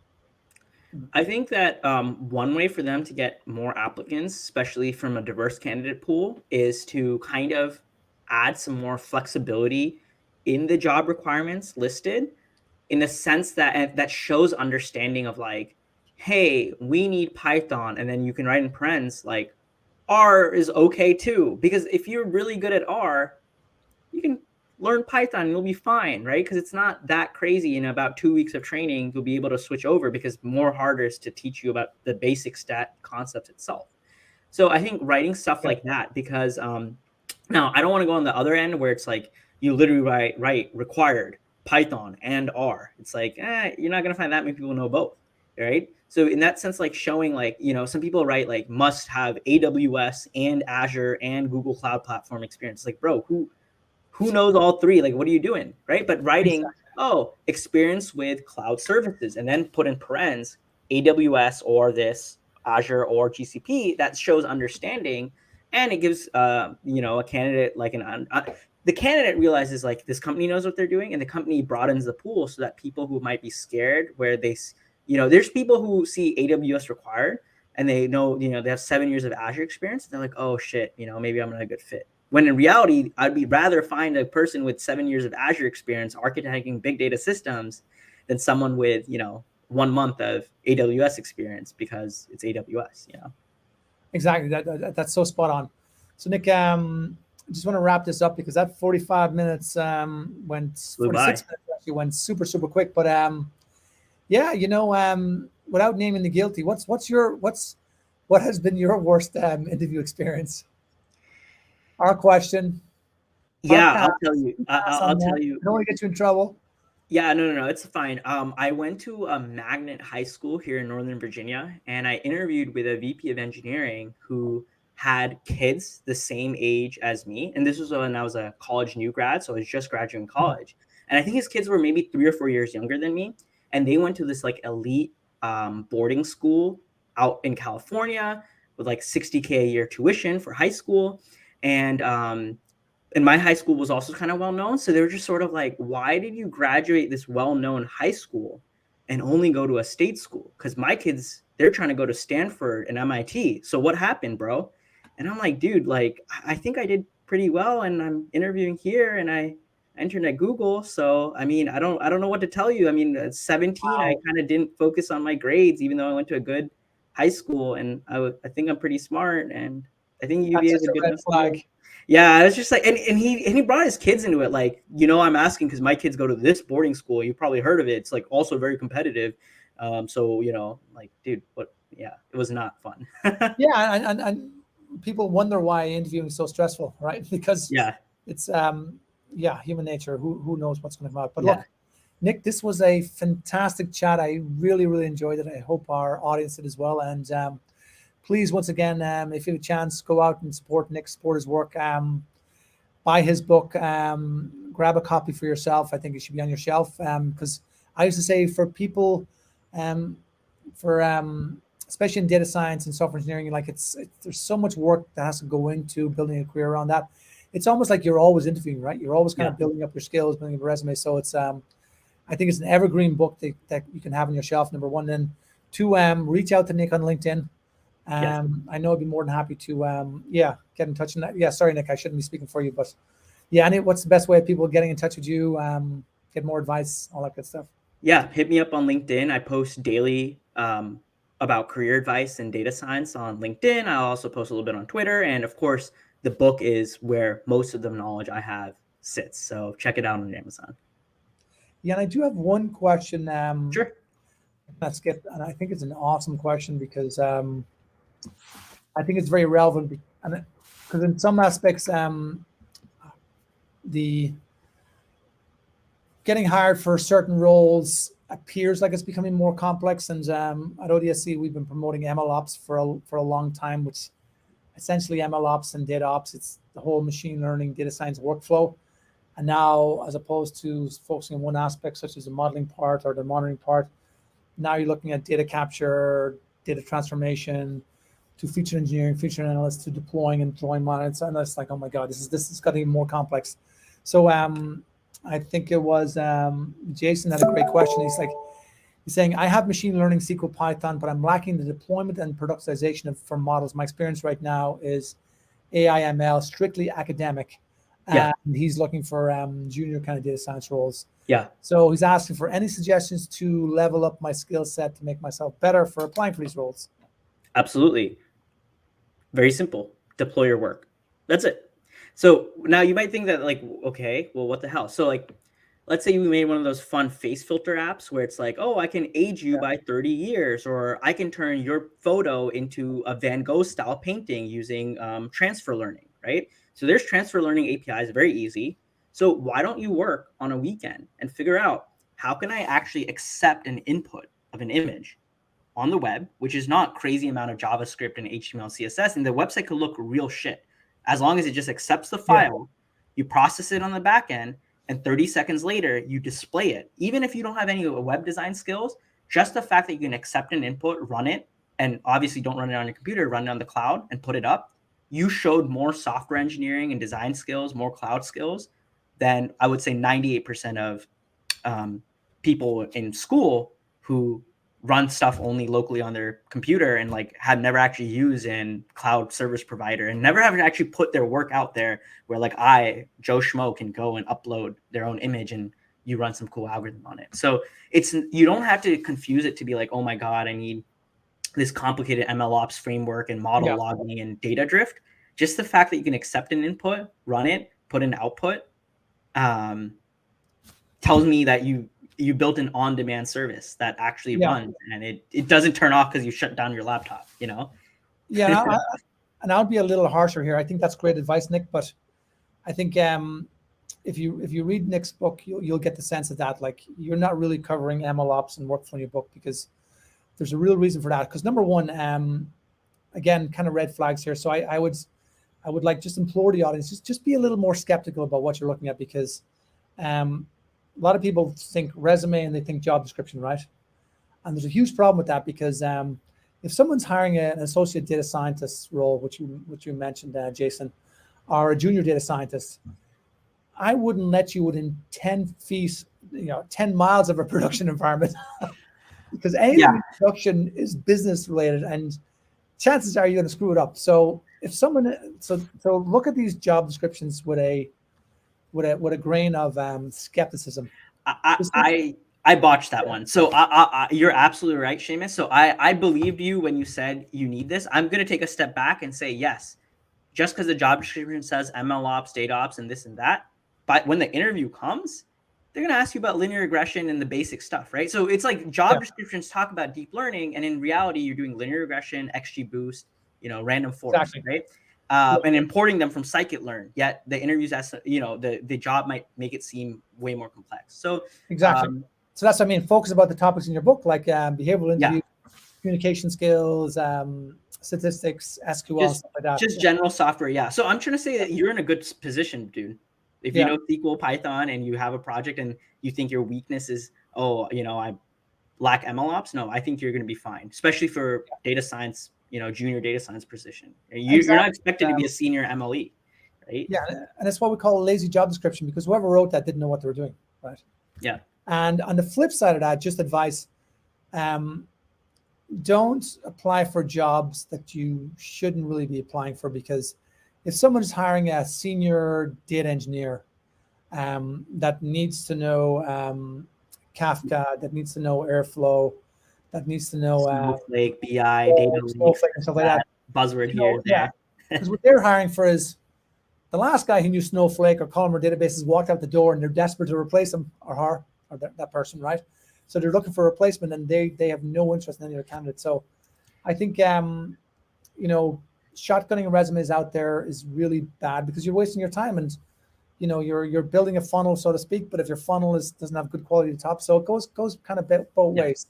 I think that one way for them to get more applicants, especially from a diverse candidate pool, is to kind of add some more flexibility in the job requirements listed, in the sense that that shows understanding of like, hey, we need Python, and then you can write in parens like R is okay too, because if you're really good at R, you can learn Python and you'll be fine, right? Because it's not that crazy. In about 2 weeks of training, you'll be able to switch over, because more harder is to teach you about the basic stat concept itself. So I think writing stuff like that, because now I don't want to go on the other end where it's like you literally write required Python and R. It's like, you're not going to find that many people know both, right? So in that sense, like showing like, some people write like must have AWS and Azure and Google Cloud Platform experience. Like, bro, who knows all 3? Like, what are you doing, right? But writing, experience with cloud services, and then put in parens AWS or this Azure or GCP, that shows understanding, and it gives a candidate like the candidate realizes like this company knows what they're doing, and the company broadens the pool so that people who might be scared, where they, there's people who see AWS required and they know, they have 7 years of Azure experience. They're like, oh shit, maybe I'm not a good fit. When in reality, I'd be rather find a person with 7 years of Azure experience architecting big data systems than someone with, 1 month of AWS experience, because it's AWS. Exactly. That's so spot on. So Nick, I just want to wrap this up because that 45 minutes went Flew 46 by. minutes actually went super super quick. But yeah, without naming the guilty, what has been your worst interview experience? Our question. Our Yeah, pass. I'll tell you. Pass I'll on that. tell you. I don't want to get you in trouble. Yeah, no, it's fine. I went to a magnet high school here in Northern Virginia, and I interviewed with a VP of engineering who had kids the same age as me. And this was when I was a college new grad, so I was just graduating college. And I think his kids were maybe 3 or 4 years younger than me, and they went to this like elite boarding school out in California with like 60K a year tuition for high school, and my high school was also kind of well known. So they were just sort of like, why did you graduate this well known high school and only go to a state school? Because my kids, they're trying to go to Stanford and MIT. So what happened, bro? And I'm like, dude, like, I think I did pretty well, and I'm interviewing here, and I entered at Google. So I mean, I don't know what to tell you. I mean, at 17, I Wow. kind of didn't focus on my grades, even though I went to a good high school, and I think I'm pretty smart, and I think That's UVA is just a a good red enough school. flag. Yeah, I was just like, and he brought his kids into it. Like, I'm asking because my kids go to this boarding school. You probably heard of it. It's like also very competitive. So like, dude, what? Yeah, it was not fun. Yeah, and people wonder why interviewing is so stressful, right? Because Yeah, it's yeah, human nature. Who knows what's going to come out? But yeah, look, Nick, this was a fantastic chat. I really really enjoyed it. I hope our audience did as well. And please, once again, if you have a chance, go out and support Nick, support his work. Buy his book. Grab a copy for yourself. I think it should be on your shelf. Because I used to say for people, um, for especially in data science and software engineering, like there's so much work that has to go into building a career around that. It's almost like you're always interviewing, right? You're always kind yeah, of building up your skills, building up your resume. So it's I think it's an evergreen book that you can have on your shelf. Number one, then two, reach out to Nick on LinkedIn. yes. I know I'd be more than happy to yeah, get in touch. And yeah, sorry Nick, I shouldn't be speaking for you, but yeah, and what's the best way of people getting in touch with you? Get more advice, all that good stuff. Yeah, hit me up on LinkedIn. I post daily about career advice and data science on LinkedIn. I'll also post a little bit on Twitter, and of course, the book is where most of the knowledge I have sits. So check it out on Amazon. Yeah, and I do have one question. Sure. Let's get, and I think it's an awesome question because I think it's very relevant, and because in some aspects, the getting hired for certain roles appears like it's becoming more complex. And at ODSC, we've been promoting MLOps for a long time, which essentially MLOps and data ops. It's the whole machine learning, data science workflow. And now, as opposed to focusing on one aspect, such as the modeling part or the monitoring part, now you're looking at data capture, data transformation, to feature engineering, feature analysts, to deploying and deploying monitors. And it's like, oh my God, this is getting more complex. So I think it was Jason had a great question. He's saying, I have machine learning, SQL, Python, but I'm lacking the deployment and productization for models. My experience right now is AI, ML, strictly academic. Yeah. And he's looking for junior kind of data science roles. Yeah. So he's asking for any suggestions to level up my skill set to make myself better for applying for these roles. Absolutely. Very simple. Deploy your work. That's it. So now you might think that like, okay, well, what the hell? So like, let's say you made one of those fun face filter apps where it's like, oh, I can age you by 30 years, or I can turn your photo into a Van Gogh style painting using transfer learning, right? So there's transfer learning APIs, very easy. So why don't you work on a weekend and figure out how can I actually accept an input of an image on the web, which is not crazy amount of JavaScript and HTML, CSS, and the website could look real shit. As long as it just accepts the Yeah. file, you process it on the back end, and 30 seconds later, you display it. Even if you don't have any web design skills, just the fact that you can accept an input, run it, and obviously don't run it on your computer, run it on the cloud and put it up, you showed more software engineering and design skills, more cloud skills than I would say 98% of people in school who run stuff only locally on their computer and like had never actually used a cloud service provider and never have actually put their work out there where like Joe Schmo, can go and upload their own image and you run some cool algorithm on it. So you don't have to confuse it to be like, oh my God, I need this complicated MLOps framework and model logging and data drift. Just the fact that you can accept an input, run it, put an output, tells me that you built an on-demand service that actually runs, and it doesn't turn off because you shut down your laptop, you know? Yeah, and I'll be a little harsher here. I think that's great advice, Nick, but I think if you read Nick's book, you'll get the sense of that. Like, you're not really covering MLOps and workflow in your book, because there's a real reason for that. Because number one, again, kind of red flags here. So I would like just implore the audience, just be a little more skeptical about what you're looking at, because a lot of people think resume and they think job description, right? And there's a huge problem with that, because if someone's hiring an associate data scientist role, which you mentioned, Jason, or a junior data scientist, I wouldn't let you within 10 feet, 10 miles of a production environment, because production is business related, and chances are you're going to screw it up. So if someone, so look at these job descriptions with a grain of skepticism. I botched that one. So you're absolutely right, Seamus. So I believed you when you said you need this. I'm going to take a step back and say, yes, just because the job description says MLOps, data ops, and this and that, but when the interview comes, they're going to ask you about linear regression and the basic stuff, right? So it's like job descriptions talk about deep learning, and in reality, you're doing linear regression, XGBoost, random forest, right? And importing them from scikit-learn. Yet the interviews, the job might make it seem way more complex. So exactly. So that's what I mean. Focus about the topics in your book, like behavioral interview, communication skills, statistics, SQL, stuff like that. Just general software, yeah. So I'm trying to say that you're in a good position, dude. If you know SQL, Python, and you have a project and you think your weakness is, I lack MLOps, no, I think you're going to be fine, especially for data science, junior data science position. You're not expected to be a senior MLE, right? Yeah, and that's what we call a lazy job description, because whoever wrote that didn't know what they were doing, right? Yeah. And on the flip side of that, just advice, don't apply for jobs that you shouldn't really be applying for, because if someone is hiring a senior data engineer that needs to know Kafka, that needs to know Airflow, that needs to know Snowflake, BI, data Snowflake, and stuff like that. Buzzword here. Yeah, because what they're hiring for is the last guy who knew Snowflake or columnar databases walked out the door, and they're desperate to replace him or her or that person, right? So they're looking for a replacement, and they have no interest in any other candidate. So I think shotgunning resumes out there is really bad, because you're wasting your time, and you're building a funnel, so to speak. But if your funnel doesn't have good quality at the top, so it goes kind of both ways.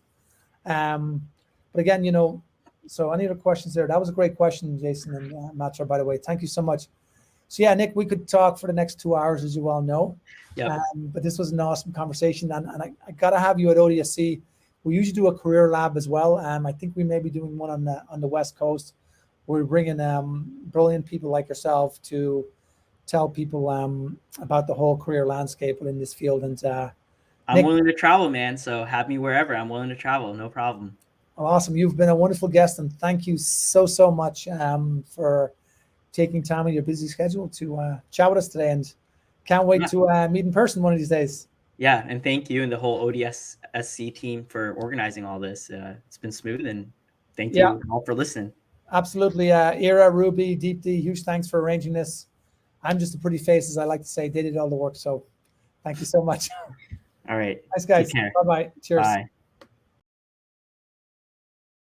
But again, so any other questions there? That was a great question, Jason and Matra, by the way. Thank you so much. So yeah, Nick, we could talk for the next 2 hours, as you well know. Yeah. But this was an awesome conversation, and I got to have you at ODSC. We usually do a career lab as well. I think we may be doing one on the West Coast. We're bringing brilliant people like yourself to tell people about the whole career landscape within this field. And I'm Nick, willing to travel, man. So have me wherever. I'm willing to travel. No problem. Awesome. You've been a wonderful guest, and thank you so much for taking time in your busy schedule to chat with us today. And can't wait to meet in person one of these days. Yeah, and thank you and the whole ODSC team for organizing all this. It's been smooth, and thank you all for listening. Absolutely. Ira, Ruby, Deepti, huge thanks for arranging this. I'm just a pretty face, as I like to say. They did all the work, so thank you so much. All right. Thanks, guys. Bye-bye. Cheers. Bye.